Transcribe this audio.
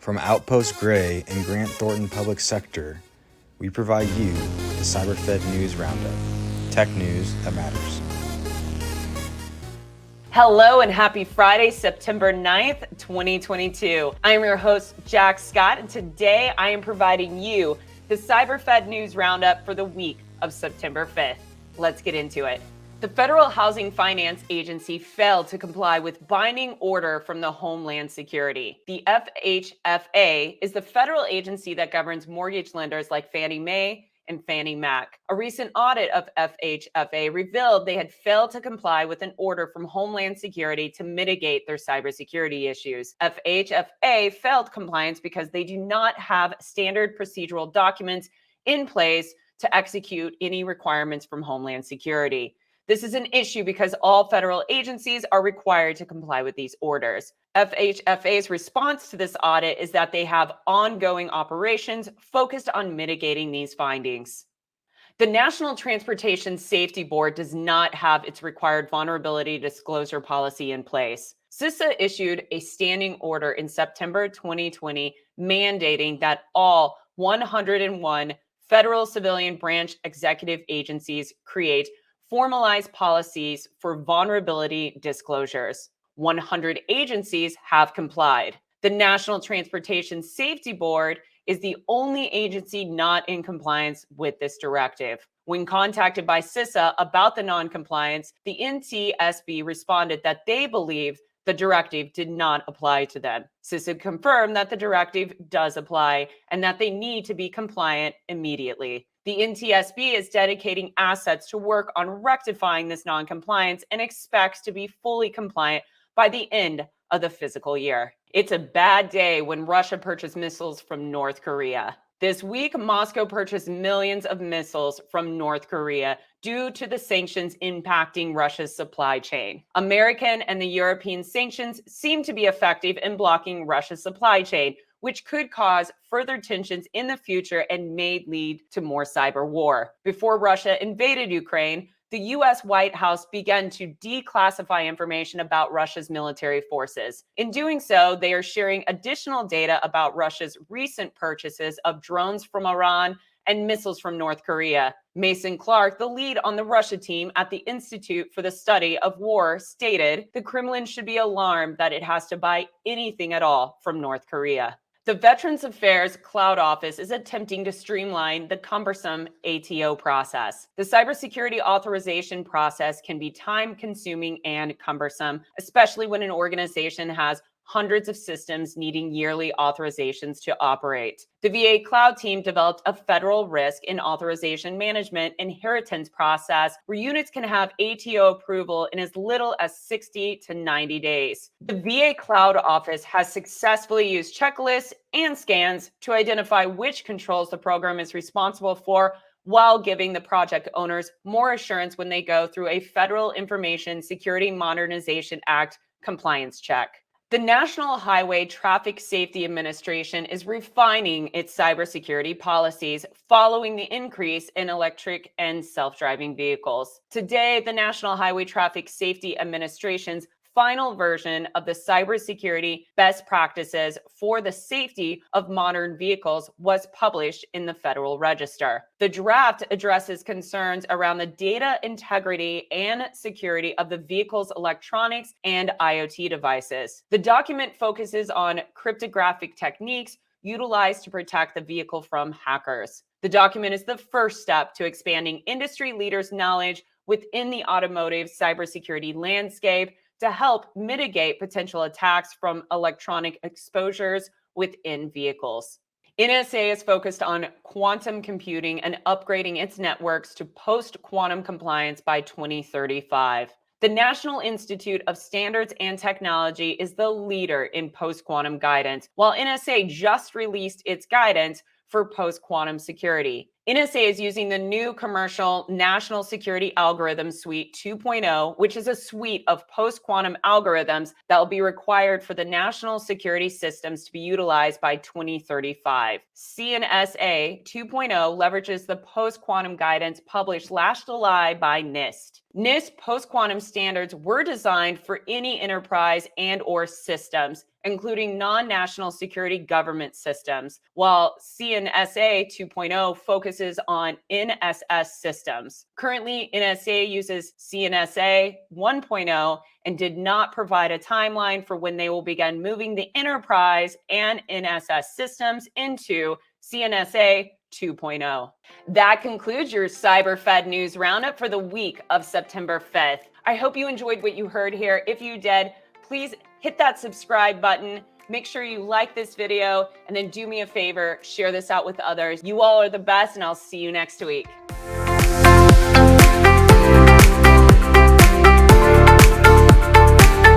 From Outpost Gray and Grant Thornton Public Sector, we provide you the Cyber-Fed News Roundup. Tech news that matters. Hello and happy Friday, September 9th, 2022. I am your host, Jack Scott, and today I am providing you the Cyber-Fed News Roundup for the week of September 5th. Let's get into it. The Federal Housing Finance Agency failed to comply with binding order from the Homeland Security. The FHFA is the federal agency that governs mortgage lenders like Fannie Mae and Fannie Mac. A recent audit of FHFA revealed they had failed to comply with an order from Homeland Security to mitigate their cybersecurity issues. FHFA failed compliance because they do not have standard procedural documents in place to execute any requirements from Homeland Security. This is an issue because all federal agencies are required to comply with these orders. FHFA's response to this audit is that they have ongoing operations focused on mitigating these findings. The National Transportation Safety Board does not have its required vulnerability disclosure policy in place. CISA issued a standing order in September 2020 mandating that all 101 federal civilian branch executive agencies create formalized policies for vulnerability disclosures. 100 agencies have complied. The National Transportation Safety Board is the only agency not in compliance with this directive. When contacted by CISA about the non-compliance, the NTSB responded that they believe the directive did not apply to them. CISA confirmed that the directive does apply and that they need to be compliant immediately. The NTSB is dedicating assets to work on rectifying this non-compliance and expects to be fully compliant by the end of the fiscal year. It's a bad day when Russia purchased missiles from North Korea. This week, Moscow purchased millions of missiles from North Korea due to the sanctions impacting Russia's supply chain. American and the European sanctions seem to be effective in blocking Russia's supply chain, which could cause further tensions in the future and may lead to more cyber war. Before Russia invaded Ukraine, the U.S. White House began to declassify information about Russia's military forces. In doing so, they are sharing additional data about Russia's recent purchases of drones from Iran and missiles from North Korea. Mason Clark, the lead on the Russia team at the Institute for the Study of War, stated the Kremlin should be alarmed that it has to buy anything at all from North Korea. The Veterans Affairs Cloud Office is attempting to streamline the cumbersome ATO process. The cybersecurity authorization process can be time-consuming and cumbersome, especially when an organization has hundreds of systems needing yearly authorizations to operate. The VA Cloud team developed a federal risk and authorization management inheritance process where units can have ATO approval in as little as 60 to 90 days. The VA Cloud Office has successfully used checklists and scans to identify which controls the program is responsible for, while giving the project owners more assurance when they go through a Federal Information Security Modernization Act compliance check. The National Highway Traffic Safety Administration is refining its cybersecurity policies following the increase in electric and self-driving vehicles. Today, the National Highway Traffic Safety Administration's final version of the cybersecurity best practices for the safety of modern vehicles was published in the Federal Register. The draft addresses concerns around the data integrity and security of the vehicle's electronics and IoT devices. The document focuses on cryptographic techniques utilized to protect the vehicle from hackers. The document is the first step to expanding industry leaders' knowledge within the automotive cybersecurity landscape to help mitigate potential attacks from electronic exposures within vehicles. NSA is focused on quantum computing and upgrading its networks to post-quantum compliance by 2035. The National Institute of Standards and Technology is the leader in post-quantum guidance, while NSA just released its guidance for post-quantum security. NSA is using the new commercial National Security Algorithm Suite 2.0, which is a suite of post-quantum algorithms that will be required for the national security systems to be utilized by 2035. CNSA 2.0 leverages the post-quantum guidance published last July by NIST. NIST post-quantum standards were designed for any enterprise and/or systems, including non-national security government systems, while CISA 2.0 focuses on NSS systems. Currently, NSA uses CISA 1.0 and did not provide a timeline for when they will begin moving the enterprise and NSS systems into CISA 2.0. That concludes your Cyber-Fed News Roundup for the week of September 5th. I hope you enjoyed what you heard here. If you did, please hit that subscribe button. Make sure you like this video, and then do me a favor, share this out with others. You all are the best, and I'll see you next week.